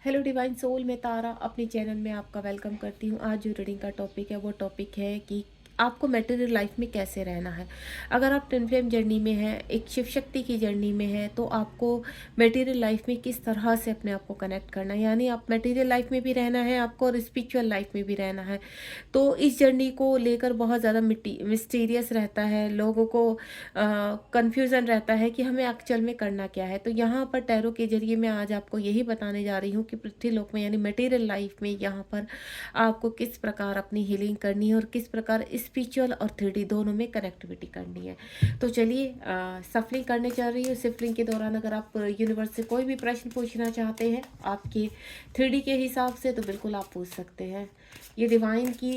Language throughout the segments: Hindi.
हेलो डिवाइन सोल, मैं तारा अपने चैनल में आपका वेलकम करती हूँ। आज जो रीडिंग का टॉपिक है वो टॉपिक है कि आपको मटेरियल लाइफ में कैसे रहना है। अगर आप ट्विन फ्लेम जर्नी में हैं, एक शिव शक्ति की जर्नी में है, तो आपको मटेरियल लाइफ में किस तरह से अपने आप को कनेक्ट करना है। यानी आप मटेरियल लाइफ में भी रहना है आपको और स्पिरिचुअल लाइफ में भी रहना है। तो इस जर्नी को लेकर बहुत ज़्यादा मिस्टीरियस रहता है, लोगों को कन्फ्यूज़न रहता है कि हमें एक्चुअल में करना क्या है। तो यहाँ पर टैरो के ज़रिए मैं आज आपको यही बताने जा रही हूँ कि पृथ्वी लोक में यानी मटेरियल लाइफ में यहाँ पर आपको किस प्रकार अपनी हीलिंग करनी है और किस प्रकार स्पिरिचुअल और 3D दोनों में कनेक्टिविटी करनी है। तो चलिए सफलिंग करने जा रही हूँ। सफलिंग के दौरान अगर आप यूनिवर्स से कोई भी प्रश्न पूछना चाहते हैं आपके 3D के हिसाब से, तो बिल्कुल आप पूछ सकते हैं। ये डिवाइन की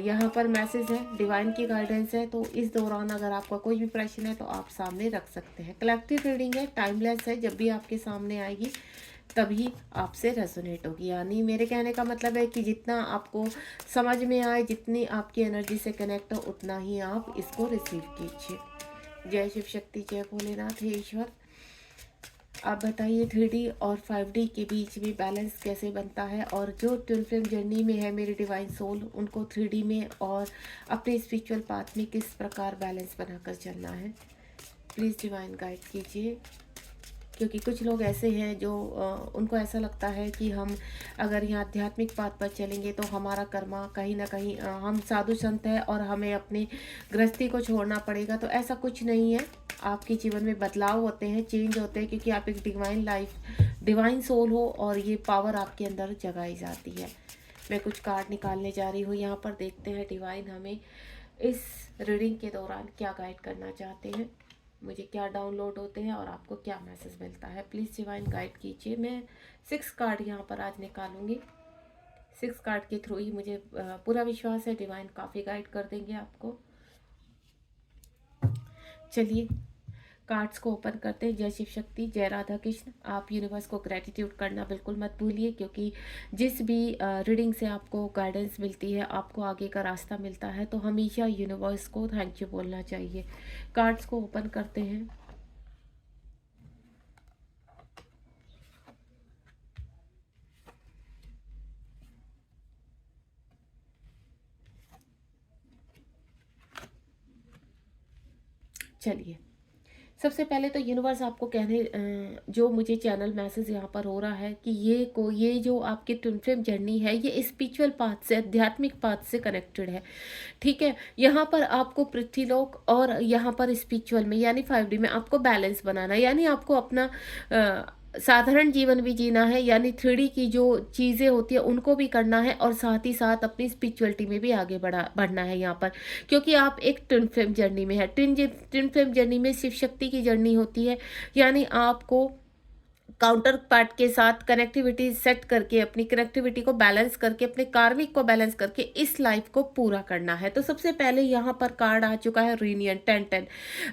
यहाँ पर मैसेज है, डिवाइन की गाइडेंस है। तो इस दौरान अगर आपका कोई भी प्रश्न है तो आप सामने रख सकते हैं। कलेक्टिव रीडिंग है, टाइमलेस है, जब भी आपके सामने आएगी तभी आपसे रेजोनेट होगी। यानी मेरे कहने का मतलब है कि जितना आपको समझ में आए, जितनी आपकी एनर्जी से कनेक्ट हो, उतना ही आप इसको रिसीव कीजिए। जय शिव शक्ति, जय भोलेनाथ, हे ईश्वर। आप बताइए 3D और 5D के बीच में बैलेंस कैसे बनता है, और जो ट्विन फ्लेम जर्नी में है मेरी डिवाइन सोल, उनको 3D में और अपने स्पिरिचुअल पाथ में किस प्रकार बैलेंस बनाकर चलना है। प्लीज़ डिवाइन गाइड कीजिए, क्योंकि कुछ लोग ऐसे हैं जो उनको ऐसा लगता है कि हम अगर यहाँ आध्यात्मिक पाथ पर चलेंगे तो हमारा कर्मा कहीं ना कहीं हम साधु संत हैं और हमें अपनी गृहस्थी को छोड़ना पड़ेगा। तो ऐसा कुछ नहीं है। आपके जीवन में बदलाव होते हैं, चेंज होते हैं, क्योंकि आप एक डिवाइन सोल हो और ये पावर आपके अंदर जगाई जाती है। मैं कुछ कार्ड निकालने जा रही हूँ यहाँ पर। देखते हैं डिवाइन हमें इस रीडिंग के दौरान क्या गाइड करना चाहते हैं, मुझे क्या डाउनलोड होते हैं और आपको क्या मैसेज मिलता है। प्लीज़ डिवाइन गाइड कीजिए। मैं 6 कार्ड यहाँ पर आज निकालूंगी। 6 कार्ड के थ्रू ही मुझे पूरा विश्वास है डिवाइन काफ़ी गाइड कर देंगे आपको। चलिए कार्ड्स को ओपन करते हैं। जय शिव शक्ति, जय राधा कृष्ण। आप यूनिवर्स को ग्रेटिट्यूड करना बिल्कुल मत भूलिए, क्योंकि जिस भी रीडिंग से आपको गाइडेंस मिलती है, आपको आगे का रास्ता मिलता है, तो हमेशा यूनिवर्स को थैंक यू बोलना चाहिए। कार्ड्स को ओपन करते हैं। चलिए सबसे पहले तो यूनिवर्स आपको कहने जो मुझे चैनल मैसेज यहाँ पर हो रहा है कि ये जो आपकी ट्विन फ्लेम जर्नी है, ये स्पिरिचुअल पाथ से, आध्यात्मिक पाथ से कनेक्टेड है। ठीक है, यहाँ पर आपको पृथ्वीलोक और यहाँ पर स्पिरिचुअल में यानी 5D में आपको बैलेंस बनाना है। यानी आपको अपना साधारण जीवन भी जीना है, यानी 3D की जो चीज़ें होती है उनको भी करना है, और साथ ही साथ अपनी स्पिरिचुअलिटी में भी आगे बढ़ना है यहाँ पर। क्योंकि आप एक ट्विन फ्लेम जर्नी में है। ट्विन फ्लेम जर्नी में शिव शक्ति की जर्नी होती है। यानी आपको काउंटर पार्ट के साथ कनेक्टिविटी सेट करके, अपनी कनेक्टिविटी को बैलेंस करके, अपने कार्मिक को बैलेंस करके इस लाइफ को पूरा करना है। तो सबसे पहले यहाँ पर कार्ड आ चुका है रीयूनियन 10-10।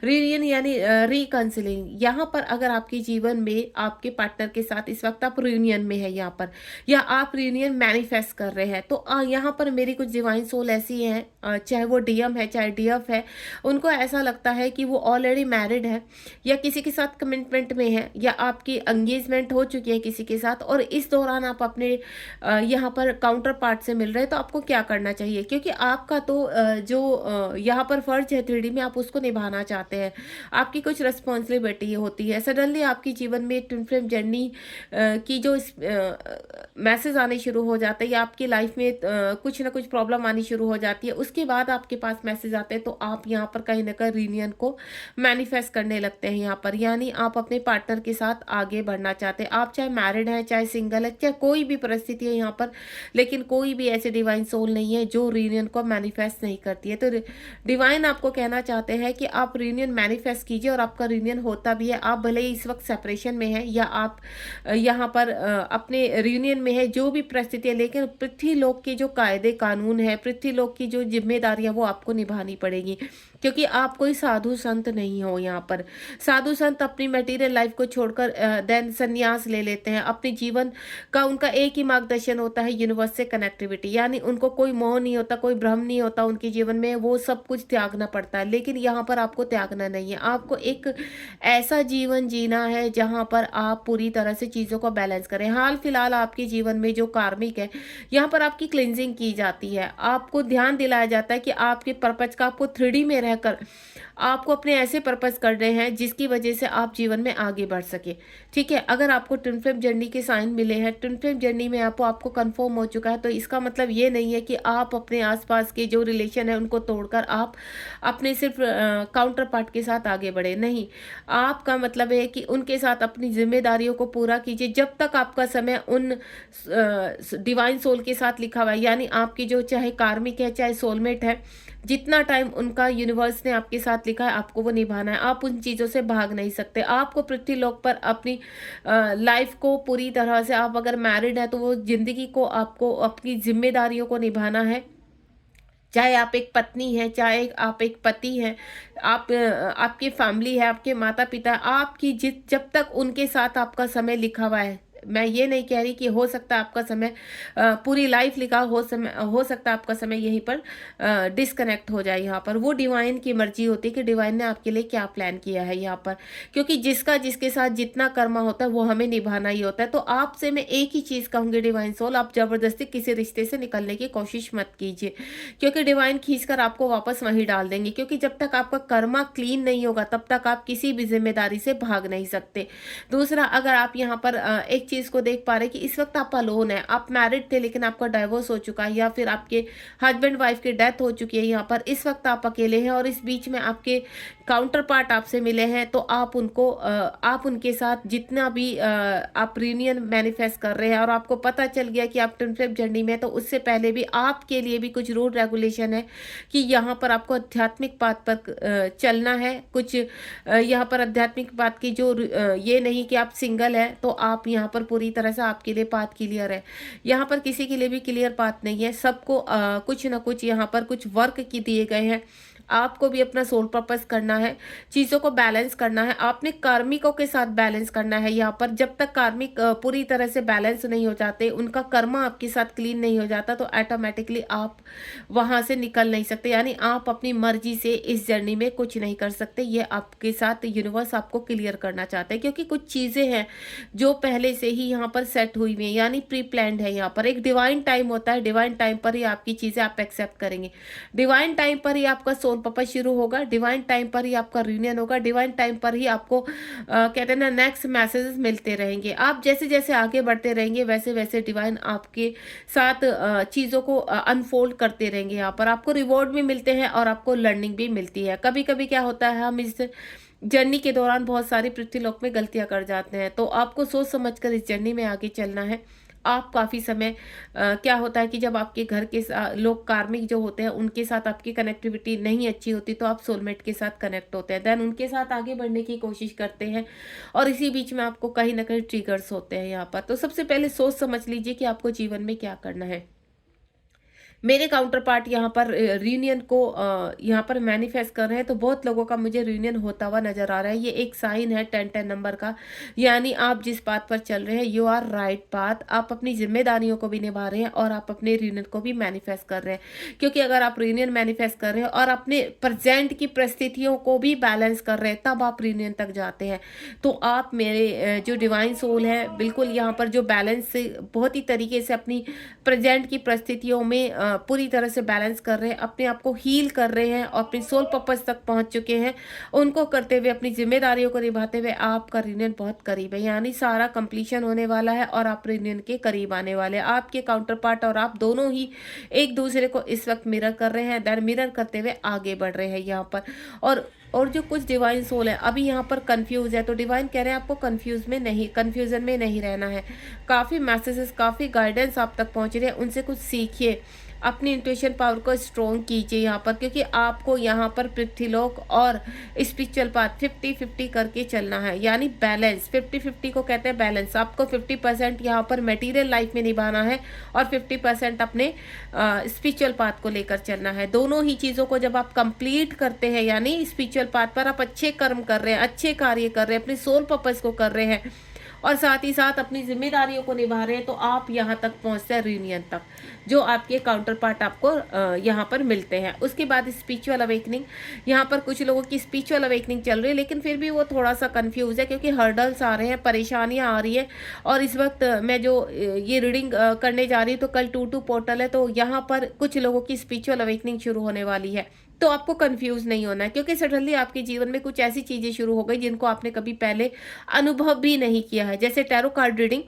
रीयूनियन यानी रिकाउंसलिंग। यहाँ पर अगर आपके जीवन में आपके पार्टनर के साथ इस वक्त आप रीयूनियन में है यहाँ पर, या आप रीयूनियन मैनिफेस्ट कर रहे हैं, तो यहाँ पर मेरी कुछ डिवाइन सोल ऐसी हैं, चाहे वो डीएम है चाहे डीएफ है, उनको ऐसा लगता है कि वो ऑलरेडी मैरिड है या किसी के साथ कमिटमेंट में है, या आपकी एंगेजमेंट हो चुकी है किसी के साथ, और इस दौरान आप अपने यहाँ पर काउंटर पार्ट से मिल रहे हैं। तो आपको क्या करना चाहिए, क्योंकि आपका तो जो यहाँ पर फर्ज है 3D में, आप उसको निभाना चाहते हैं, आपकी कुछ रिस्पॉन्सिबिलिटी होती है। सडनली आपके जीवन में ट्विन फ्लेम जर्नी की जो मैसेज आने शुरू हो जाते हैं, या आपकी लाइफ में कुछ ना कुछ प्रॉब्लम आनी शुरू हो जाती है, उसके बाद आपके पास मैसेज आते हैं, तो आप यहाँ पर कहीं ना कहीं रीयूनियन को मैनिफेस्ट करने लगते हैं यहाँ पर। यानी आप अपने पार्टनर के साथ आगे बढ़ना चाहते हैं। आप चाहे मैरिड है चाहे सिंगल है, चाहे कोई भी परिस्थिति है यहाँ पर, लेकिन कोई भी ऐसे डिवाइन सोल नहीं है जो रीयूनियन को मैनिफेस्ट नहीं करती है। तो डिवाइन आपको कहना चाहते हैं कि आप रीयूनियन मैनिफेस्ट कीजिए, और आपका रीयूनियन होता भी है। आप भले ही इस वक्त सेपरेशन में है, या आप यहाँ पर अपने रीयूनियन में है, जो भी परिस्थिति है, लेकिन पृथ्वी लोक के जो कायदे कानून है, पृथ्वी लोक की जो जिम्मेदारियां, वो आपको निभानी पड़ेगी। क्योंकि आप कोई साधु संत नहीं हो यहाँ पर। साधु संत अपनी मटेरियल लाइफ को छोड़कर देन संन्यास ले लेते हैं। अपने जीवन का उनका एक ही मार्गदर्शन होता है, यूनिवर्स से कनेक्टिविटी, यानी उनको कोई मोह नहीं होता, कोई भ्रम नहीं होता उनके जीवन में, वो सब कुछ त्यागना पड़ता है। लेकिन यहाँ पर आपको त्यागना नहीं है, आपको एक ऐसा जीवन जीना है जहाँ पर आप पूरी तरह से चीज़ों को बैलेंस करें। हाल फिलहाल आपके जीवन में जो कार्मिक है, यहाँ पर आपकी क्लिनजिंग की जाती है। आपको ध्यान दिलाया जाता है कि आपके पर्पज का आपको 3D में रहकर आपको अपने ऐसे पर्पस कर रहे हैं जिसकी वजह से आप जीवन में आगे बढ़ सके। ठीक है, अगर आपको ट्विन फ्लेम जर्नी के साइन मिले हैं, ट्विन फ्लेम जर्नी में आपको कंफर्म हो चुका है, तो इसका मतलब ये नहीं है कि आप अपने आसपास के जो रिलेशन है उनको तोड़कर आप अपने सिर्फ काउंटर पार्ट के साथ आगे बढ़े। नहीं, आपका मतलब है कि उनके साथ अपनी जिम्मेदारियों को पूरा कीजिए जब तक आपका समय उन डिवाइन सोल के साथ लिखा हुआ है, यानी आपकी जो चाहे कार्मिक है चाहे सोलमेट है, जितना टाइम उनका यूनिवर्स ने आपके साथ लिखा है आपको वो निभाना है। आप उन चीज़ों से भाग नहीं सकते। आपको पृथ्वीलोक पर अपनी लाइफ को पूरी तरह से, आप अगर मैरिड है तो वो जिंदगी को आपको अपनी जिम्मेदारियों को निभाना है। चाहे आप एक पत्नी हैं, चाहे आप एक पति हैं, आप आपकी फैमिली है, आपके माता पिता, आपकी जब तक उनके साथ आपका समय लिखा हुआ है, मैं ये नहीं कह रही कि हो सकता है आपका समय पूरी लाइफ लिखा हो सकता है आपका समय यहीं पर डिस्कनेक्ट हो जाए। यहाँ पर वो डिवाइन की मर्जी होती है कि डिवाइन ने आपके लिए क्या प्लान किया है यहाँ पर, क्योंकि जिसका जिसके साथ जितना कर्मा होता है वो हमें निभाना ही होता है। तो आपसे मैं एक ही चीज़ कहूँगी डिवाइन सोल, आप जबरदस्ती किसी रिश्ते से निकलने की कोशिश मत कीजिए, क्योंकि डिवाइन खींचकर आपको वापस वहीं डाल देंगे। क्योंकि जब तक आपका कर्मा क्लीन नहीं होगा तब तक आप किसी भी जिम्मेदारी से भाग नहीं सकते। दूसरा, अगर आप यहाँ पर एक चीज को देख पा रहे कि इस वक्त आप अलोन है, आप मैरिड थे लेकिन आपका डाइवोर्स हो चुका है, या फिर आपके हस्बैंड वाइफ की डेथ हो चुकी है, यहाँ पर इस वक्त आप अकेले हैं और इस बीच में आपके काउंटर पार्ट आपसे मिले हैं, तो आप आप उनके साथ जितना भी आप रीयूनियन मैनिफेस्ट कर रहे हैं और आपको पता चल गया कि आप ट्विन फ्लेम जर्नी में, तो उससे पहले भी आपके लिए भी कुछ रूल रेगुलेशन है कि यहाँ पर आपको आध्यात्मिक पाथ पर चलना है। कुछ यहाँ पर आध्यात्मिक पाथ की जो ये नहीं कि आप सिंगल है तो आप यहाँ पर पूरी तरह से आपके लिए पाथ क्लियर है। यहाँ पर किसी के लिए भी क्लियर पाथ नहीं है, सबको कुछ ना कुछ यहाँ पर कुछ वर्क की दिए गए हैं। आपको भी अपना सोल पर्पस करना है, चीज़ों को बैलेंस करना है, आपने कार्मिकों के साथ बैलेंस करना है। यहाँ पर जब तक कार्मिक पूरी तरह से बैलेंस नहीं हो जाते, उनका कर्मा आपके साथ क्लीन नहीं हो जाता, तो ऑटोमेटिकली आप वहाँ से निकल नहीं सकते, यानी आप अपनी मर्जी से इस जर्नी में कुछ नहीं कर सकते। ये आपके साथ यूनिवर्स आपको क्लियर करना चाहता है, क्योंकि कुछ चीज़ें हैं जो पहले से ही यहाँ पर सेट हुई हुई है, यानी प्री प्लान्ड है। यहाँ पर एक डिवाइन टाइम होता है, डिवाइन टाइम पर ही आपकी चीज़ें आप एक्सेप्ट करेंगे, डिवाइन टाइम पर ही आपका सोल पर्पस शुरू होगा, डिवाइन टाइम पर ही आपका रियूनियन होगा, डिवाइन टाइम पर ही आपको कहते हैं ना नेक्स्ट मैसेजेस मिलते रहेंगे। आप जैसे जैसे आगे बढ़ते रहेंगे वैसे वैसे डिवाइन आपके साथ चीज़ों को अनफोल्ड करते रहेंगे। यहाँ पर आपको रिवॉर्ड भी मिलते हैं और आपको लर्निंग भी मिलती है। कभी कभी क्या होता है, हम इस जर्नी के दौरान बहुत सारी पृथ्वीलोक में गलतियां कर जाते हैं, तो आपको सोच समझकर इस जर्नी में आगे चलना है। आप काफ़ी समय क्या होता है कि जब आपके घर के लोग कार्मिक जो होते हैं उनके साथ आपकी कनेक्टिविटी नहीं अच्छी होती, तो आप सोलमेट के साथ कनेक्ट होते हैं, देन उनके साथ आगे बढ़ने की कोशिश करते हैं और इसी बीच में आपको कहीं ना कहीं ट्रिगर्स होते हैं यहाँ पर। तो सबसे पहले सोच समझ लीजिए कि आपको जीवन में क्या करना है। मेरे काउंटर पार्ट यहाँ पर रियूनियन को यहाँ पर मैनिफेस्ट कर रहे हैं, तो बहुत लोगों का मुझे रियूनियन होता हुआ नजर आ रहा है। ये एक साइन है 10-10 नंबर का, यानी आप जिस पाथ पर चल रहे हैं यू आर राइट पाथ। आप अपनी जिम्मेदारियों को भी निभा रहे हैं और आप अपने रियूनियन को भी मैनिफेस्ट कर रहे हैं, क्योंकि अगर आप रियूनियन मैनिफेस्ट कर रहे हैं और अपने प्रेजेंट की परिस्थितियों को भी बैलेंस कर रहे हैं तब आप रियूनियन तक जाते हैं, तो आप मेरे जो डिवाइन सोल है बिल्कुल यहाँ पर जो बैलेंस से बहुत ही तरीके से अपनी प्रेजेंट की परिस्थितियों में पूरी तरह से बैलेंस कर रहे हैं, अपने आप को हील कर रहे हैं और अपनी सोल पर्पस तक पहुंच चुके हैं। उनको करते हुए, अपनी जिम्मेदारियों को निभाते हुए आपका रियूनियन बहुत करीब है, यानी सारा कंप्लीशन होने वाला है और आप रियूनियन के करीब आने वाले हैं। आपके काउंटर पार्ट और आप दोनों ही एक दूसरे को इस वक्त मिरर कर रहे हैं, देन मिरर करते हुए आगे बढ़ रहे हैं यहाँ पर। और जो कुछ डिवाइन सोल है अभी यहाँ पर कंफ्यूज है, तो डिवाइन कह रहे हैं आपको कंफ्यूजन में नहीं रहना है। काफ़ी मैसेजेस, काफ़ी गाइडेंस आप तक पहुँच रहे हैं, उनसे कुछ सीखिए। अपनी इंट्यूशन पावर को स्ट्रॉन्ग कीजिए यहाँ पर, क्योंकि आपको यहाँ पर पृथ्वीलोक और स्पिरिचुअल पाथ 50-50 करके चलना है, यानी बैलेंस। 50-50 को कहते हैं बैलेंस। आपको 50% यहाँ पर मटेरियल लाइफ में निभाना है और 50% अपने स्पिरिचुअल पाथ को लेकर चलना है। दोनों ही चीज़ों को जब आप कंप्लीट करते हैं, यानी स्पिरिचुअल पाथ पर आप अच्छे कर्म कर रहे हैं, अच्छे कार्य कर रहे हैं, अपने सोल पर्पस को कर रहे हैं और साथ ही साथ अपनी जिम्मेदारियों को निभा रहे हैं, तो आप यहाँ तक पहुँचते हैं रियूनियन तक, जो आपके काउंटर पार्ट आपको यहाँ पर मिलते हैं। उसके बाद स्पिरिचुअल अवेकनिंग। यहाँ पर कुछ लोगों की स्पिरिचुअल अवेकनिंग चल रही है, लेकिन फिर भी वो थोड़ा सा कंफ्यूज है, क्योंकि हर्डल्स आ रहे हैं, परेशानियाँ आ रही है। और इस वक्त मैं जो ये रीडिंग करने जा रही हूँ, तो कल 2-2 पोर्टल है, तो यहाँ पर कुछ लोगों की स्पिरिचुअल अवेकनिंग शुरू होने वाली है। तो आपको कंफ्यूज नहीं होना है, क्योंकि सडनली आपके जीवन में कुछ ऐसी चीज़ें शुरू हो गई जिनको आपने कभी पहले अनुभव भी नहीं किया है, जैसे टैरो कार्ड रीडिंग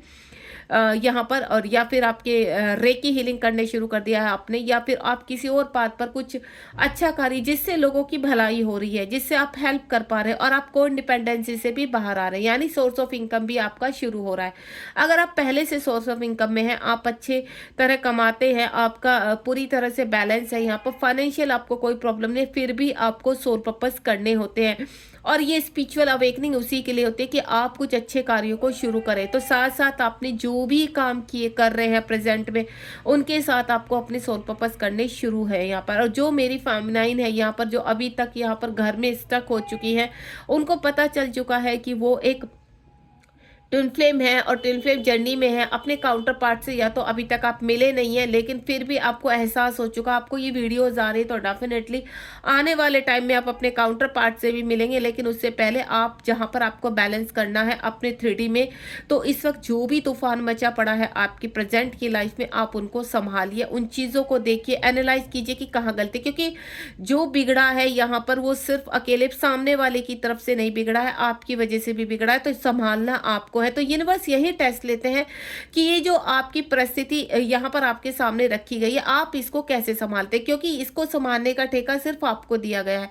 यहाँ पर, और या फिर आपके रेकी हीलिंग करने शुरू कर दिया है आपने, या फिर आप किसी और बात पर कुछ अच्छा कार्य जिससे लोगों की भलाई हो रही है, जिससे आप हेल्प कर पा रहे हैं और आप को इंडिपेंडेंसी से भी बाहर आ रहे हैं, यानी सोर्स ऑफ इनकम भी आपका शुरू हो रहा है। अगर आप पहले से सोर्स ऑफ इनकम में हैं, आप अच्छे तरह कमाते हैं, आपका पूरी तरह से बैलेंस है, यहाँ पर फाइनेंशियल आपको कोई प्रॉब्लम नहीं, फिर भी आपको सोल पर्पस करने होते हैं। और ये स्पिरिचुअल अवेकनिंग उसी के लिए होती है कि आप कुछ अच्छे कार्यों को शुरू करें। तो साथ साथ आपने जो भी काम किए कर रहे हैं प्रेजेंट में, उनके साथ आपको अपने सोल पर्पस करने शुरू है यहाँ पर। और जो मेरी फेमिनाइन है यहाँ पर, जो अभी तक यहाँ पर घर में स्टक हो चुकी है, उनको पता चल चुका है कि वो एक ट्विन फ्लेम है और ट्विन फ्लेम जर्नी में है अपने काउंटर पार्ट से। या तो अभी तक आप मिले नहीं है, लेकिन फिर भी आपको एहसास हो चुका, आपको ये वीडियोस आ रही है, तो डेफिनेटली आने वाले टाइम में आप अपने काउंटर पार्ट से भी मिलेंगे। लेकिन उससे पहले आप जहां पर आपको बैलेंस करना है अपने 3D में, तो इस वक्त जो भी तूफान मचा पड़ा है आपकी प्रेजेंट की लाइफ में, आप उनको संभालिए, उन चीज़ों को देखिए, एनालाइज कीजिए कि कहाँ गलती, क्योंकि जो बिगड़ा है यहाँ पर वो सिर्फ अकेले सामने वाले की तरफ से नहीं बिगड़ा है, आपकी वजह से भी बिगड़ा है। तो संभालना आपको है। तो यूनिवर्स यही टेस्ट लेते हैं कि ये जो आपकी परिस्थिति यहाँ पर आपके सामने रखी गई है, आप इसको कैसे संभालते हैं, क्योंकि इसको संभालने का ठेका सिर्फ आपको दिया गया है।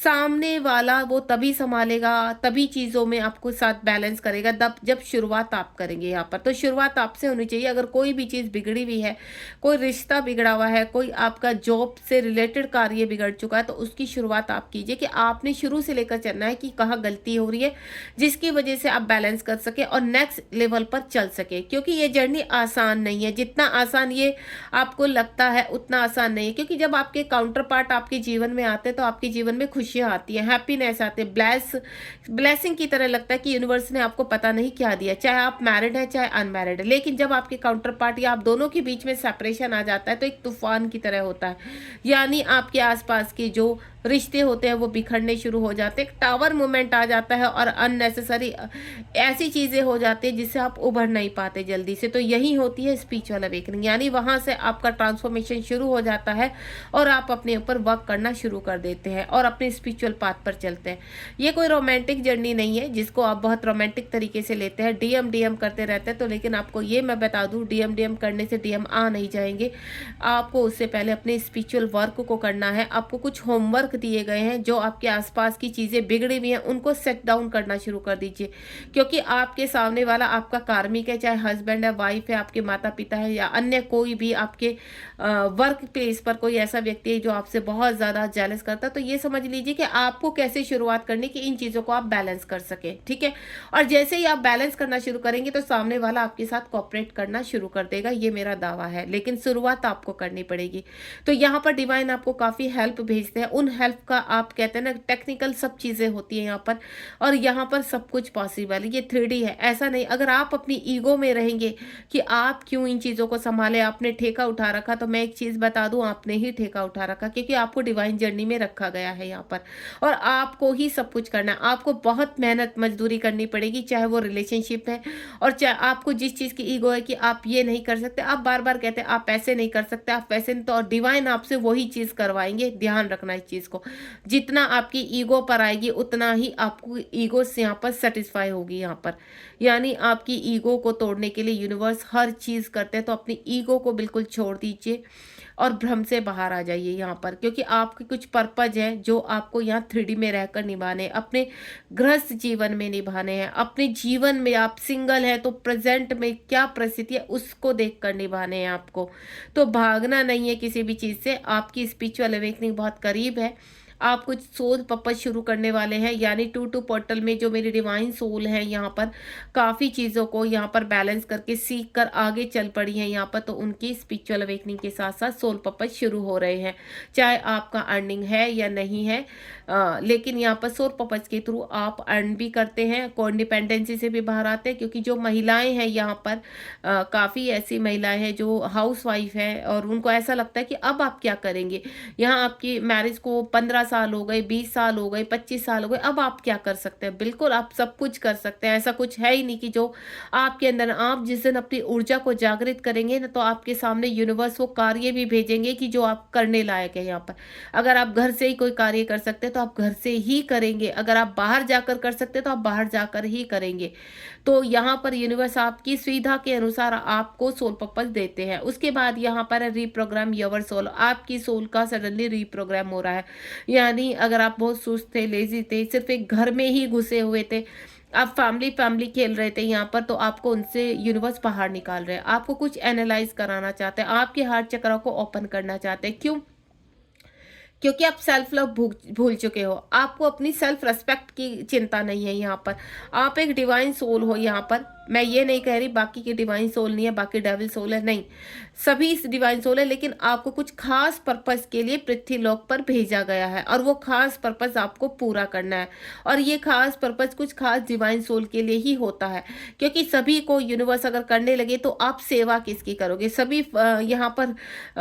सामने वाला वो तभी संभालेगा, तभी चीज़ों में आपको साथ बैलेंस करेगा जब शुरुआत आप करेंगे यहाँ पर। तो शुरुआत आपसे होनी चाहिए। अगर कोई भी चीज़ बिगड़ी हुई है, कोई रिश्ता बिगड़ा हुआ है, कोई आपका जॉब से रिलेटेड कार्य बिगड़ चुका है, तो उसकी शुरुआत आप कीजिए कि आपने शुरू से लेकर चलना है कि कहाँ गलती हो रही है, जिसकी वजह से आप बैलेंस कर सके और नेक्स्ट लेवल पर चल सके। क्योंकि ये जर्नी आसान नहीं है, जितना आसान ये आपको लगता है उतना आसान नहीं है। क्योंकि जब आपके काउंटर पार्ट आपके जीवन में आते हैं, तो आपके जीवन में खुशियां आती है, हैप्पीनेस आते हैं, ब्लेसिंग की तरह लगता है कि यूनिवर्स ने आपको पता नहीं क्या दिया, चाहे आप मैरिड है चाहे अनमैरिड है। लेकिन जब आपके काउंटर पार्ट या आप दोनों के बीच में सेपरेशन आ जाता है, तो एक तूफान की तरह होता है, यानी आपके आसपास के जो रिश्ते होते हैं वो बिखरने शुरू हो जाते हैं, टावर मूवमेंट आ जाता है और अननेसेसरी ऐसी चीज़ें हो जाती है जिससे आप उभर नहीं पाते जल्दी से। तो यही होती है स्पिरिचुअल अवेकनिंग, यानी वहाँ से आपका ट्रांसफॉर्मेशन शुरू हो जाता है और आप अपने ऊपर वर्क करना शुरू कर देते हैं और अपने स्पिरिचुअल पाथ पर चलते हैं। ये कोई रोमांटिक जर्नी नहीं है जिसको आप बहुत रोमांटिक तरीके से लेते हैं, डीएम करते रहते हैं। तो लेकिन आपको ये मैं बता दूँ, डीएम करने से डीएम आ नहीं जाएंगे। आपको उससे पहले अपने स्पिरिचुअल वर्क को करना है। आपको कुछ होमवर्क दिए गए हैं, जो आपके आसपास की चीज़ें बिगड़ी हुई हैं उनको सेट डाउन करना शुरू कर दीजिए। क्योंकि आपके सामने वाला आपका कार्मिक है, चाहे हस्बैंड है, वाइफ है, आपके माता पिता है, या अन्य कोई भी आपके वर्क प्लेस पर कोई ऐसा व्यक्ति है जो आपसे बहुत ज़्यादा जेलस करता है। तो ये समझ लीजिए कि आपको कैसे शुरुआत करनी कि इन चीज़ों को आप बैलेंस कर सके, ठीक है। और जैसे ही आप बैलेंस करना शुरू करेंगे, तो सामने वाला आपके साथ कोऑपरेट करना शुरू कर देगा, ये मेरा दावा है। लेकिन शुरुआत आपको करनी पड़ेगी। तो यहाँ पर डिवाइन आपको काफ़ी हेल्प भेजते हैं। उन हेल्प का आप कहते हैं ना, टेक्निकल सब चीज़ें होती हैं यहाँ पर, और यहाँ पर सब कुछ पॉसिबल है। ये 3D है, ऐसा नहीं। अगर आप अपनी ईगो में रहेंगे कि आप क्यों इन चीज़ों को संभाले, आपने ठेका उठा रखा, तो मैं एक चीज़ बता दूं, आपने ही ठेका उठा रखा, क्योंकि आपको डिवाइन जर्नी में रखा गया है यहाँ पर, और आपको ही सब कुछ करना है। आपको बहुत मेहनत मजदूरी करनी पड़ेगी, चाहे वो रिलेशनशिप है, और चाहे आपको जिस चीज़ की ईगो है कि आप ये नहीं कर सकते, आप बार बार कहते हैं आप ऐसे नहीं कर सकते, आप वैसे नहीं, तो डिवाइन आपसे वही चीज़ करवाएंगे। ध्यान रखना इस चीज़ को। जितना आपकी ईगो पर आएगी, उतना ही आपको ईगो से यहाँ पर सेटिस्फाई होगी यहाँ पर। यानी आपकी ईगो को तोड़ने के लिए यूनिवर्स हर चीज़ करते हैं, तो अपनी ईगो को बिल्कुल छोड़ दीजिए और भ्रम से बाहर आ जाइए यहाँ पर, क्योंकि आपके कुछ पर्पज है जो आपको यहाँ 3D में रहकर निभाने हैं, अपने गृहस्थ जीवन में निभाने हैं, अपने जीवन में आप सिंगल है तो प्रेजेंट में क्या परिस्थिति है उसको देखकर निभाने हैं आपको। तो भागना नहीं है किसी भी चीज़ से, आपकी स्पिरिचुअल अवेकनिंग बहुत करीब है। आप कुछ सोल पर्पस शुरू करने वाले हैं, यानी टू टू पोर्टल में जो मेरी डिवाइन सोल है यहाँ पर काफ़ी चीज़ों को यहाँ पर बैलेंस करके सीख कर आगे चल पड़ी हैं यहाँ पर, तो उनकी स्पिरिचुअल अवेकनिंग के साथ साथ सोल पर्पस शुरू हो रहे हैं। चाहे आपका अर्निंग है या नहीं है, लेकिन यहाँ पर सोल पर्पस के थ्रू आप अर्न भी करते हैं, को इंडिपेंडेंसी से भी बाहर आते हैं। क्योंकि जो महिलाएं हैं यहाँ पर काफ़ी ऐसी महिलाएं हैं जो हाउस वाइफ है और उनको ऐसा लगता है कि अब आप क्या करेंगे, यहाँ आपकी मैरिज को 15 साल हो गए, 20 साल हो गए, 25 साल हो गए, अब आप क्या कर सकते हैं। बिल्कुल आप सब कुछ कर सकते हैं, ऐसा कुछ है ही नहीं कि जो आपके अंदर, आप जिस दिन अपनी ऊर्जा को जागृत करेंगे ना, तो आपके सामने यूनिवर्स वो कार्य भी भेजेंगे कि जो आप करने लायक है यहाँ पर। अगर आप घर से ही कोई कार्य कर सकते हैं तो आप घर से ही करेंगे, अगर आप बाहर जाकर कर सकते हैं तो आप बाहर जाकर ही करेंगे। तो यहाँ पर यूनिवर्स आपकी सुविधा के अनुसार आपको सोल पर्पस देते हैं। उसके बाद यहाँ पर रीप्रोग्राम योर सोल, आपकी सोल का सडनली रीप्रोग्राम हो रहा है। यानी अगर आप बहुत सुस्त थे, लेजी थे, सिर्फ एक घर में ही घुसे हुए थे, आप फैमिली फैमिली खेल रहे थे यहाँ पर, तो आपको उनसे यूनिवर्स बाहर निकाल रहे हैं, आपको कुछ एनालाइज कराना चाहते हैं, आपके हार्ट चक्र को ओपन करना चाहते हैं। क्यों? क्योंकि आप सेल्फ लव भूल चुके हो, आपको अपनी सेल्फ रेस्पेक्ट की चिंता नहीं है यहाँ पर। आप एक डिवाइन सोल हो यहाँ पर, मैं ये नहीं कह रही बाकी के डिवाइन सोल नहीं है, बाकी डेविल सोल है, नहीं, सभी इस डिवाइन सोल है, लेकिन आपको कुछ खास पर्पस के लिए पृथ्वी लोक पर भेजा गया है और वो खास पर्पस आपको पूरा करना है। और ये खास पर्पस कुछ खास डिवाइन सोल के लिए ही होता है, क्योंकि सभी को यूनिवर्स अगर करने लगे तो आप सेवा किसकी करोगे। सभी यहाँ पर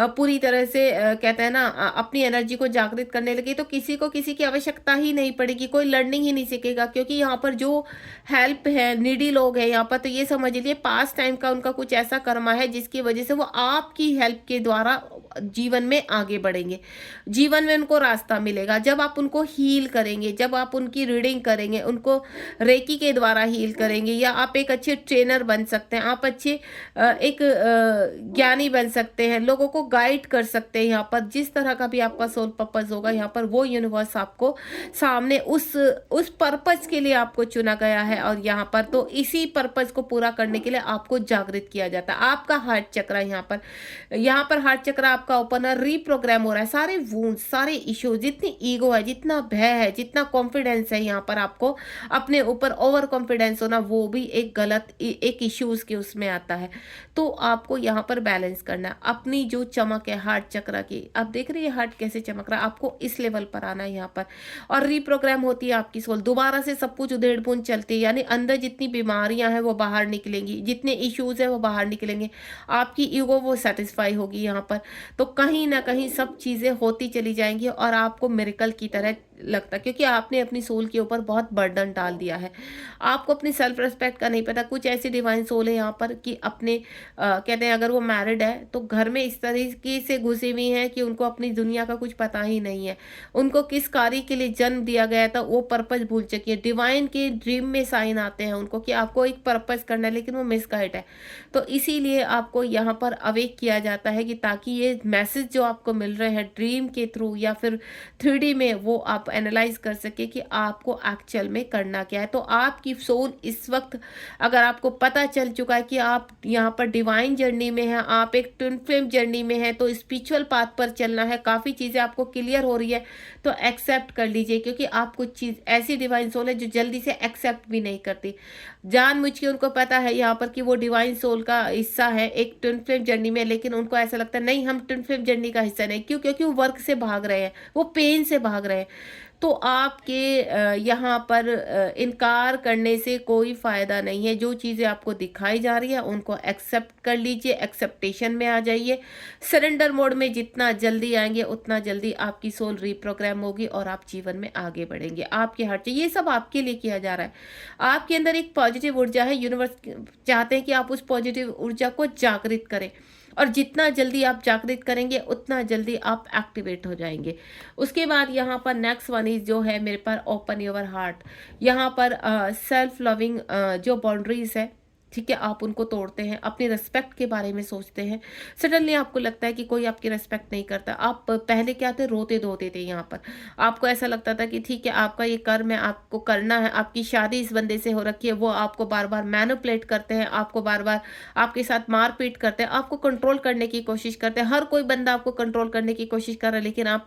पूरी तरह से कहते हैं ना अपनी एनर्जी को जागृत करने लगे तो किसी को किसी की आवश्यकता ही नहीं पड़ेगी, कोई लर्निंग ही नहीं सीखेगा। क्योंकि यहाँ पर जो हेल्प है, नीडी लोग हैं यहाँ पर, तो ये समझ लीजिए पास्ट टाइम का उनका कुछ ऐसा कर्मा है जिसकी वजह से वो आपकी हेल्प के द्वारा जीवन में आगे बढ़ेंगे, जीवन में उनको रास्ता मिलेगा। जब आप उनको हील करेंगे, जब आप उनकी रीडिंग करेंगे, उनको रेकी के द्वारा हील करेंगे, या आप एक अच्छे ट्रेनर बन सकते हैं, आप अच्छे एक ज्ञानी बन सकते हैं, लोगों को गाइड कर सकते हैं। यहाँ पर जिस तरह का भी आपका सोल पर्पस होगा, यहाँ पर वो यूनिवर्स आपको सामने उस पर्पस के लिए आपको चुना गया है। और यहाँ पर तो इसी पर्पस को पूरा करने के लिए आपको जागृत किया जाता है। आपका हार्ट चक्र यहाँ पर हार्ट चक्र आपका ओपनर रीप्रोग्राम हो रहा है। सारे वूंड, सारे इश्यूज, जितनी ईगो है, जितना भय है, जितना कॉन्फिडेंस है, यहाँ पर आपको अपने ऊपर ओवर कॉन्फिडेंस होना, वो भी एक गलत एक इश्यूज के उसमें आता है। तो आपको यहाँ पर बैलेंस करना है अपनी जो चमक है हार्ट चक्र की। आप देख रहे हैं हार्ट कैसे चमक रहा है, आपको इस लेवल पर आना है यहाँ पर। और रीप्रोग्राम होती है आपकी सोल, दोबारा से सब कुछ उधेड़ बुन चलती है, यानी अंदर जितनी बीमारियां हैं वो बाहर निकलेंगी, जितने इश्यूज हैं वो बाहर निकलेंगे, आपकी ईगो वो सेटिस्फाई होगी यहाँ पर। तो कहीं ना कहीं सब चीज़ें होती चली जाएंगी और आपको मिरेकल की तरह लगता, क्योंकि आपने अपनी सोल के ऊपर बहुत बर्डन डाल दिया है। आपको अपनी सेल्फ रिस्पेक्ट का नहीं पता। कुछ ऐसी डिवाइन सोल है यहाँ पर कि अपने कहते हैं अगर वो मैरिड है तो घर में इस तरीके से घुसी हुई है कि उनको अपनी दुनिया का कुछ पता ही नहीं है, उनको किस कार्य के लिए जन्म दिया गया था वो पर्पस भूल चुकी है। डिवाइन के ड्रीम में साइन आते हैं उनको कि आपको एक पर्पस करना है, लेकिन वो मिसगाइड है। तो इसीलिए आपको यहाँ पर अवेक किया जाता है कि ताकि ये मैसेज जो आपको मिल रहे हैं ड्रीम के थ्रू या फिर 3D में, वो आप एनालाइज कर सके कि आपको एक्चुअल में करना क्या है। तो आपकी सोल इस वक्त अगर आपको पता चल चुका है कि आप यहाँ पर डिवाइन जर्नी में हैं, आप एक ट्विन फ्लेम जर्नी में हैं, तो स्पिरिचुअल पाथ पर चलना है, काफ़ी चीज़ें आपको क्लियर हो रही है, तो एक्सेप्ट कर लीजिए। क्योंकि आप कुछ चीज़ ऐसी डिवाइन सोल है जो जल्दी से एक्सेप्ट भी नहीं करती, जानबूझ के उनको पता है यहाँ पर कि वो डिवाइन सोल का हिस्सा है एक ट्विन फ्लेम जर्नी में, लेकिन उनको ऐसा लगता है नहीं हम ट्विन फ्लेम जर्नी का हिस्सा नहीं। क्यों? क्योंकि वो वर्क से भाग रहे हैं, वो पेन से भाग रहे हैं। तो आपके यहाँ पर इनकार करने से कोई फ़ायदा नहीं है। जो चीज़ें आपको दिखाई जा रही है उनको एक्सेप्ट कर लीजिए, एक्सेप्टेशन में आ जाइए। सरेंडर मोड में जितना जल्दी आएंगे उतना जल्दी आपकी सोल रीप्रोग्राम होगी और आप जीवन में आगे बढ़ेंगे। आपके हार्ट ये सब आपके लिए किया जा रहा है। आपके अंदर एक पॉजिटिव ऊर्जा है, यूनिवर्स चाहते हैं कि आप उस पॉजिटिव ऊर्जा को जागृत करें। और जितना जल्दी आप जागृत करेंगे उतना जल्दी आप एक्टिवेट हो जाएंगे। उसके बाद यहाँ पर नेक्स्ट वन इज जो है मेरे पर ओपन योर हार्ट। यहाँ पर सेल्फ लविंग जो बाउंड्रीज है, ठीक है, आप उनको तोड़ते हैं, अपनी रिस्पेक्ट के बारे में सोचते हैं। सडनली आपको लगता है कि कोई आपकी रिस्पेक्ट नहीं करता। आप पहले क्या थे, रोते धोते थे। यहाँ पर आपको ऐसा लगता था कि ठीक है आपका ये कर्म है, आपको करना है, आपकी शादी इस बंदे से हो रखी है, वो आपको बार बार मैनिपुलेट करते हैं, आपको बार बार आपके साथ मारपीट करते हैं, आपको कंट्रोल करने की कोशिश करते हैं। हर कोई बंदा आपको कंट्रोल करने की कोशिश कर रहा है, लेकिन आप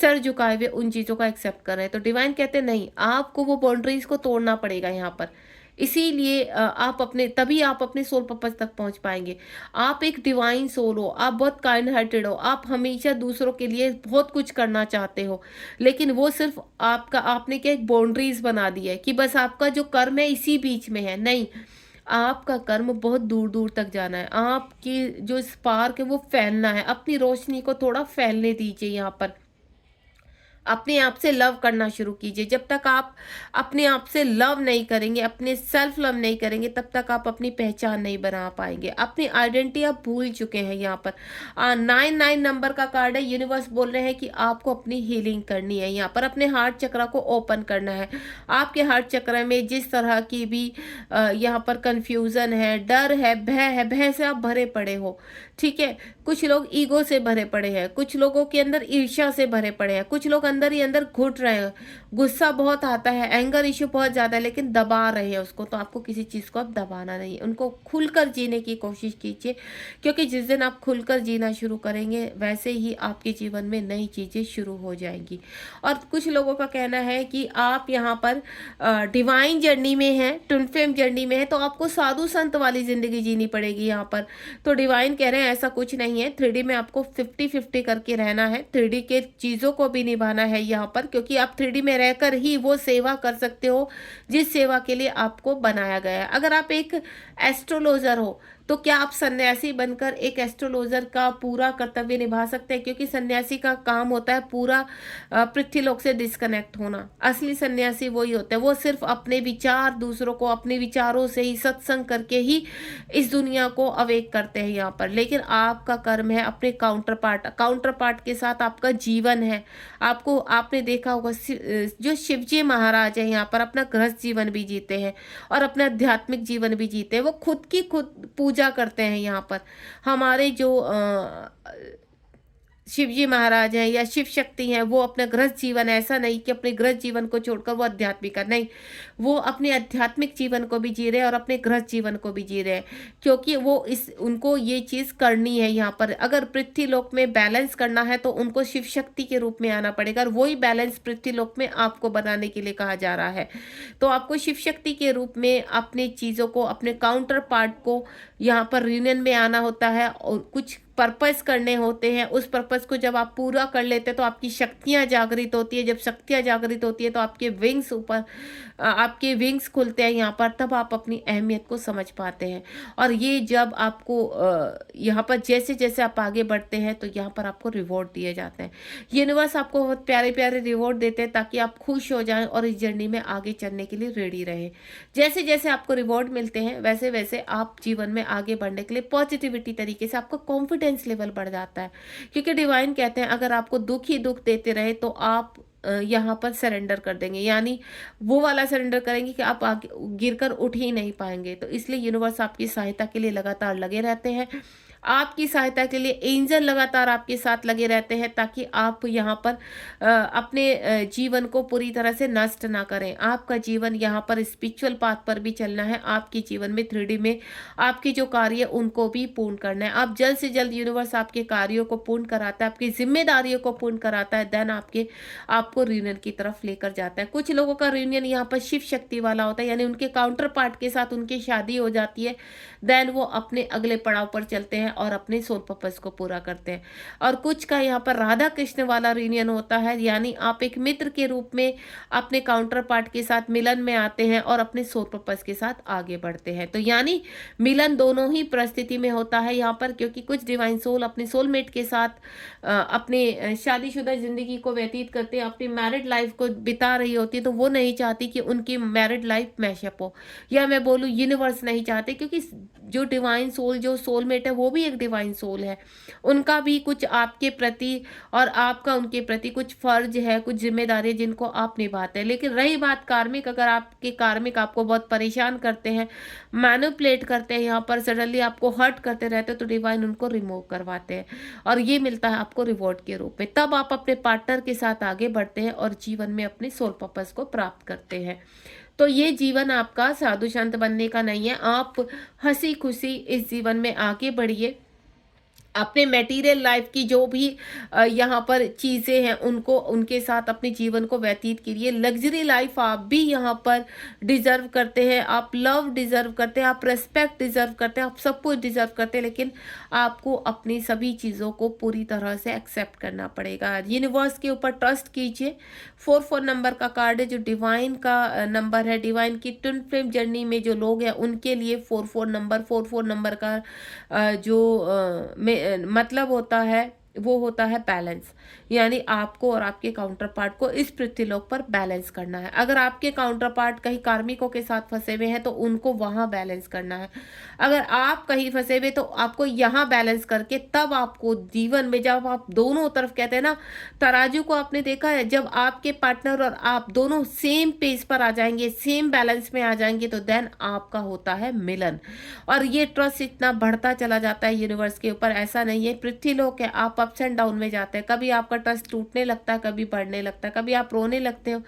सर झुकाए हुए उन चीज़ों का एक्सेप्ट कर रहे हैं। तो डिवाइन कहते हैं नहीं, आपको वो बाउंड्रीज को तोड़ना पड़ेगा यहाँ पर। इसीलिए आप अपने तभी आप अपने सोल पर्पस तक पहुंच पाएंगे। आप एक डिवाइन सोल हो, आप बहुत काइंड हार्टेड हो, आप हमेशा दूसरों के लिए बहुत कुछ करना चाहते हो, लेकिन वो सिर्फ आपका आपने क्या एक बाउंड्रीज बना दी है कि बस आपका जो कर्म है इसी बीच में है। नहीं, आपका कर्म बहुत दूर दूर तक जाना है। आपकी जो स्पार्क है वो फैलना है। अपनी रोशनी को थोड़ा फैलने दीजिए। यहाँ पर अपने आप से लव करना शुरू कीजिए। जब तक आप अपने आप से लव नहीं करेंगे, अपने सेल्फ लव नहीं करेंगे, तब तक आप अपनी पहचान नहीं बना पाएंगे। अपनी आइडेंटिटी आप भूल चुके हैं। यहाँ पर 99 नंबर का कार्ड है। यूनिवर्स बोल रहे हैं कि आपको अपनी हीलिंग करनी है। यहाँ पर अपने हार्ट चक्र को ओपन करना है। आपके हार्ट चक्र में जिस तरह की भी यहाँ पर कंफ्यूजन है, डर है, भय है, भय से आप भरे पड़े हो, ठीक है। कुछ लोग ईगो से भरे पड़े हैं, कुछ लोगों के अंदर ईर्ष्या से भरे पड़े हैं, कुछ लोग अंदर ही अंदर घुट रहे हैं, गुस्सा बहुत आता है, एंगर इश्यू बहुत ज्यादा है, लेकिन दबा रहे हैं उसको। तो आपको किसी चीज को अब दबाना नहीं है, उनको खुलकर जीने की कोशिश कीजिए, क्योंकि जिस दिन आप खुलकर जीना शुरू करेंगे वैसे ही आपके जीवन में नई चीजें शुरू हो जाएंगी। और कुछ लोगों का कहना है कि आप यहाँ पर डिवाइन जर्नी में हैं, ट्विन फ्लेम जर्नी में है, तो आपको साधु संत वाली जिंदगी जीनी पड़ेगी यहाँ पर। तो डिवाइन कह रहे हैं ऐसा कुछ नहीं है। 3D में आपको 50-50 करके रहना है, 3D के चीज़ों को भी निभाना है यहाँ पर, क्योंकि आप 3D में रहकर ही वो सेवा कर सकते हो जिस सेवा के लिए आपको बनाया गया है। अगर आप एक एस्ट्रोलॉजर हो तो क्या आप सन्यासी बनकर एक एस्ट्रोलॉजर का पूरा कर्तव्य निभा सकते हैं? क्योंकि सन्यासी का काम होता है पूरा पृथ्वीलोक से डिस्कनेक्ट होना। असली सन्यासी वही होता है, वो सिर्फ अपने विचार दूसरों को अपने विचारों से ही सत्संग करके ही इस दुनिया को अवेक करते हैं यहाँ पर। लेकिन आपका कर्म है अपने काउंटर पार्ट के साथ आपका जीवन है। आपको आपने देखा होगा जो शिवजी महाराज है यहाँ पर अपना गृहस्थ जीवन भी जीते हैं और अपना आध्यात्मिक जीवन भी जीते हैं। वो खुद की खुद पूजा करते हैं। यहाँ पर हमारे जो शिवजी महाराज हैं या शिव शक्ति हैं, वो अपना गृहस्थ जीवन, ऐसा नहीं कि अपने गृहस्थ जीवन को छोड़कर वो आध्यात्मिक है, नहीं, वो अपने आध्यात्मिक जीवन को भी जी रहे हैं और अपने गृहस्थ जीवन को भी जी रहे हैं, क्योंकि वो उनको ये चीज़ करनी है। यहाँ पर अगर पृथ्वी लोक में बैलेंस करना है तो उनको शिव शक्ति के रूप में आना पड़ेगा, और वही बैलेंस पृथ्वी लोक में आपको बनाने के लिए कहा जा रहा है। तो आपको शिव शक्ति के रूप में अपनी चीज़ों को, अपने काउंटर पार्ट को यहाँ पर यूनियन में आना होता है और कुछ पर्पस करने होते हैं। उस पर्पस को जब आप पूरा कर लेते हैं तो आपकी शक्तियाँ जागृत होती है। जब शक्तियाँ जागृत होती है तो आपके विंग्स ऊपर, आपके विंग्स खुलते हैं यहाँ पर, तब आप अपनी अहमियत को समझ पाते हैं। और ये जब आपको यहाँ पर जैसे जैसे आप आगे बढ़ते हैं तो यहाँ पर आपको रिवॉर्ड दिए जाते हैं। यूनिवर्स आपको बहुत प्यारे प्यारे रिवॉर्ड देते हैं ताकि आप खुश हो जाएं और इस जर्नी में आगे चलने के लिए रेडी रहें। जैसे जैसे आपको रिवॉर्ड मिलते हैं वैसे वैसे आप जीवन में आगे बढ़ने के लिए पॉजिटिविटी तरीके से आपका कॉन्फिडेंस लेवल बढ़ जाता है। क्योंकि डिवाइन कहते हैं अगर आपको दुख ही दुख देते रहे तो आप यहाँ पर सरेंडर कर देंगे, यानी वो वाला सरेंडर करेंगे कि आप आगे गिरकर उठ ही नहीं पाएंगे। तो इसलिए यूनिवर्स आपकी सहायता के लिए लगातार लगे रहते हैं। आपकी सहायता के लिए एंजल लगातार आपके साथ लगे रहते हैं ताकि आप यहाँ पर अपने जीवन को पूरी तरह से नष्ट ना करें। आपका जीवन यहाँ पर स्पिरिचुअल पाथ पर भी चलना है। आपके जीवन में 3D में आपके जो कार्य उनको भी पूर्ण करना है। आप जल्द से जल्द यूनिवर्स आपके कार्यों को पूर्ण कराता है, आपकी जिम्मेदारियों को पूर्ण कराता है, देन आपको रियूनियन की तरफ लेकर जाता है। कुछ लोगों का रियूनियन यहाँ पर शिव शक्ति वाला होता है, यानी उनके काउंटर पार्ट के साथ उनकी शादी हो जाती है, देन वो अपने अगले पड़ाव पर चलते हैं और अपने सोल पर्पस को पूरा करते हैं। और कुछ का यहाँ पर राधा कृष्ण वाला रियूनियन होता है, यानी आप एक मित्र के रूप में अपने काउंटर पार्ट के साथ मिलन में आते हैं और अपने सोल पर्पस के साथ आगे बढ़ते हैं। तो यानी मिलन दोनों ही परिस्थिति में होता है यहाँ पर, क्योंकि कुछ डिवाइन सोल अपने सोलमेट के साथ अपने शादीशुदा जिंदगी को व्यतीत करते हैं, अपनी मैरिड लाइफ को बिता रही होती है, तो वो नहीं चाहती कि उनकी मैरिड लाइफ मैशअप हो, या मैं बोलूँ यूनिवर्स नहीं चाहते, क्योंकि जो डिवाइन सोल, जो सोलमेट है, वो भी एक डिवाइन सोल है। उनका भी कुछ आपके प्रति और आपका उनके प्रति कुछ फर्ज है, कुछ जिम्मेदारी है जिनको आप निभाते हैं। लेकिन रही बात कार्मिक, अगर आपके कार्मिक आपको बहुत परेशान करते हैं, मैनिपुलेट करते हैं, यहाँ पर सडनली आपको हर्ट करते रहते हैं, तो डिवाइन उनको रिमूव करवाते हैं और ये मिलता है आपको रिवॉर्ड के रूप में। तब आप अपने पार्टनर के साथ आगे बढ़ते हैं और जीवन में अपने सोल पर्पस को प्राप्त करते हैं। तो ये जीवन आपका साधु संत बनने का नहीं है। आप हंसी खुशी इस जीवन में आगे बढ़िए। अपने मटेरियल लाइफ की जो भी यहाँ पर चीज़ें हैं उनको, उनके साथ अपने जीवन को व्यतीत कीजिए। लग्जरी लाइफ आप भी यहाँ पर डिजर्व करते हैं, आप लव डिजर्व करते हैं, आप रेस्पेक्ट डिजर्व करते हैं, आप सब कुछ डिजर्व करते हैं। लेकिन आपको अपनी सभी चीज़ों को पूरी तरह से एक्सेप्ट करना पड़ेगा। यूनिवर्स के ऊपर ट्रस्ट कीजिए। 44 नंबर का कार्ड है जो डिवाइन का नंबर है। डिवाइन की ट्विन फ्लेम जर्नी में जो लोग हैं उनके लिए 44 नंबर का मतलब होता है, वो होता है बैलेंस। यानी आपको और आपके काउंटर पार्ट को इस पृथ्वीलोक पर बैलेंस करना है। अगर आपके काउंटर पार्ट कहीं कार्मिकों के साथ फंसे हुए हैं तो उनको वहां बैलेंस करना है। अगर आप कहीं फंसे हुए तो आपको यहाँ बैलेंस करके तब आपको जीवन में, जब आप दोनों तरफ, कहते हैं ना तराजू को आपने देखा है, जब आपके पार्टनर और आप दोनों सेम पेज पर आ जाएंगे, सेम बैलेंस में आ जाएंगे, तो देन आपका होता है मिलन। और ये ट्रस्ट इतना बढ़ता चला जाता है यूनिवर्स के ऊपर। ऐसा नहीं है, पृथ्वीलोक है, आप अप्स एंड डाउन में जाते हैं। कभी आपका ट्रस्ट टूटने लगता है, कभी बढ़ने लगता है, कभी आप रोने लगते हो,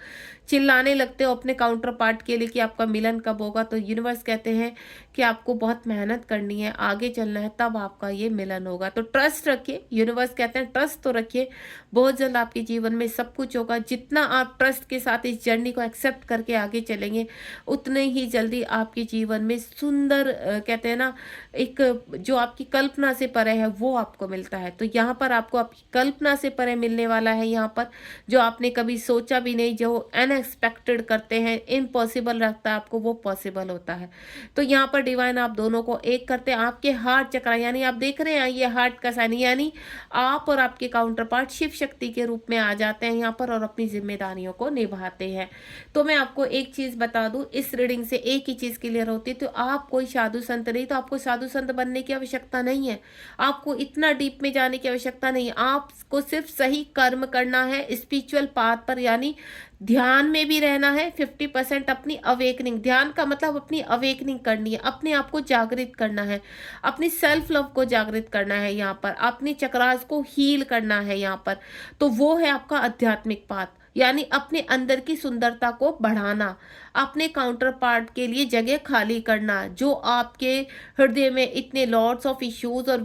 चिल्लाने लगते हो अपने काउंटर पार्ट के लिए कि आपका मिलन कब होगा। तो यूनिवर्स कहते हैं कि आपको बहुत मेहनत करनी है, आगे चलना है, तब आपका ये मिलन होगा। तो ट्रस्ट रखिए। यूनिवर्स कहते हैं ट्रस्ट तो रखिए, बहुत जल्द आपके जीवन में सब कुछ होगा। जितना आप ट्रस्ट के साथ इस जर्नी को एक्सेप्ट करके आगे चलेंगे, उतने ही जल्दी आपके जीवन में सुंदर कहते हैं ना, एक जो आपकी कल्पना से परे है वो आपको मिलता है। तो यहाँ पर आपको आपकी कल्पना से परे मिलने वाला है। यहाँ पर जो आपने कभी सोचा भी नहीं, जो अनएक्सपेक्टेड करते हैं, इम्पॉसिबल लगता है आपको, वो पॉसिबल होता है। तो यहाँ पर डिवाइन आप दोनों को एक करते हैं। आपके हार्ट चक्र, यानी आप देख रहे हैं ये हार्ट का साइन, यानी आप और आपके काउंटर पार्ट शिव शक्ति के रूप में आ जाते हैं यहाँ पर और अपनी जिम्मेदारियों को निभाते हैं। तो मैं आपको एक चीज बता दूं, इस रीडिंग से एक ही चीज क्लियर होती है। तो आप कोई साधु संत नहीं, तो आपको साधु संत बनने की आवश्यकता नहीं है, आपको इतना डीप में जाने की आवश्यकता नहीं है। आपको सिर्फ सही कर्म करना है स्पिरिचुअल पाथ पर, यानी ध्यान में भी रहना है। 50% अपनी अवेकनिंग, ध्यान का मतलब अपनी अवेकनिंग करनी है, अपने आप को जागृत करना है, अपनी सेल्फ लव को जागृत करना है यहाँ पर, अपनी चक्रास को हील करना है यहाँ पर। तो वो है आपका आध्यात्मिक पाथ, यानी अपने अंदर की सुंदरता को बढ़ाना, अपने काउंटर पार्ट के लिए जगह खाली करना। जो आपके हृदय में इतने लॉट्स ऑफ इश्यूज और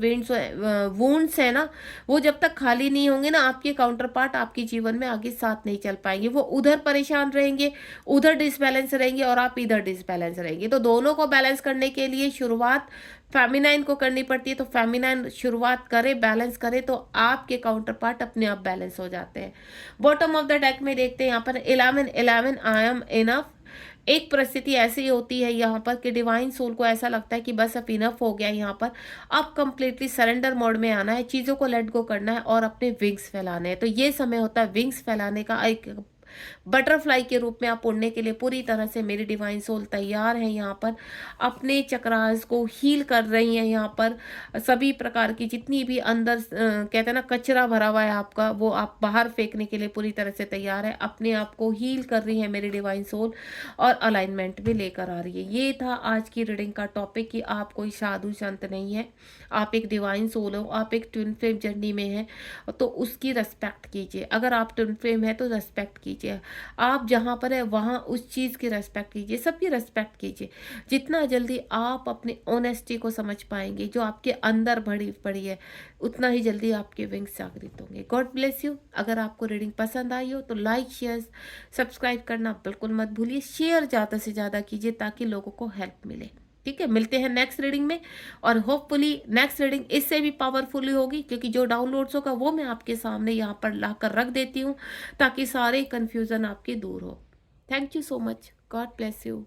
वुंड्स है ना, वो जब तक खाली नहीं होंगे ना, आपके काउंटर पार्ट आपके जीवन में आगे साथ नहीं चल पाएंगे। वो उधर परेशान रहेंगे, उधर डिसबैलेंस रहेंगे और आप इधर डिसबैलेंस रहेंगे। तो दोनों को बैलेंस करने के लिए शुरुआत फेमिनाइन को करनी पड़ती है। तो फेमिनाइन शुरुआत करे, बैलेंस करे, तो आपके काउंटर पार्ट अपने आप बैलेंस हो जाते हैं। बॉटम ऑफ द डेक में देखते हैं यहाँ पर 11 आई एम इनफ। एक परिस्थिति ऐसी होती है यहाँ पर कि डिवाइन सोल को ऐसा लगता है कि बस अब इनफ हो गया, यहाँ पर अब कंप्लीटली सरेंडर मोड में आना है, चीज़ों को लेट गो करना है और अपने विंग्स फैलाने हैं। तो ये समय होता है विंग्स फैलाने का। एक बटरफ्लाई के रूप में आप उड़ने के लिए पूरी तरह से मेरी डिवाइन सोल तैयार है। यहाँ पर अपने चक्रास को हील कर रही है। यहाँ पर सभी प्रकार की जितनी भी अंदर कहते हैं ना कचरा भरा हुआ है आपका, वो आप बाहर फेंकने के लिए पूरी तरह से तैयार है। अपने आप को हील कर रही है मेरी डिवाइन सोल और अलाइनमेंट भी लेकर आ रही है। ये था आज की रीडिंग का टॉपिक कि आप कोई साधु संत नहीं है, आप एक डिवाइन सोल हो, आप एक ट्विन फ्लेम जर्नी में हैं, तो उसकी रेस्पेक्ट कीजिए। अगर आप ट्विन फ्लेम है तो रेस्पेक्ट कीजिए, आप जहाँ पर है वहाँ उस चीज़ की रेस्पेक्ट कीजिए, सबकी रेस्पेक्ट कीजिए। जितना जल्दी आप अपनी ऑनेस्टी को समझ पाएंगे जो आपके अंदर भरी पड़ी है, उतना ही जल्दी आपके विंग्स जागृत होंगे। God bless you. अगर आपको रीडिंग पसंद आई हो तो लाइक शेयर सब्सक्राइब करना बिल्कुल मत भूलिए। शेयर ज़्यादा से ज़्यादा कीजिए ताकि लोगों को हेल्प मिले। ठीक है, मिलते हैं नेक्स्ट रीडिंग में और होपफुली नेक्स्ट रीडिंग इससे भी पावरफुली होगी, क्योंकि जो डाउनलोड्स होगा वो मैं आपके सामने यहाँ पर लाकर रख देती हूँ ताकि सारे कन्फ्यूज़न आपके दूर हो। Thank you so much. God bless you.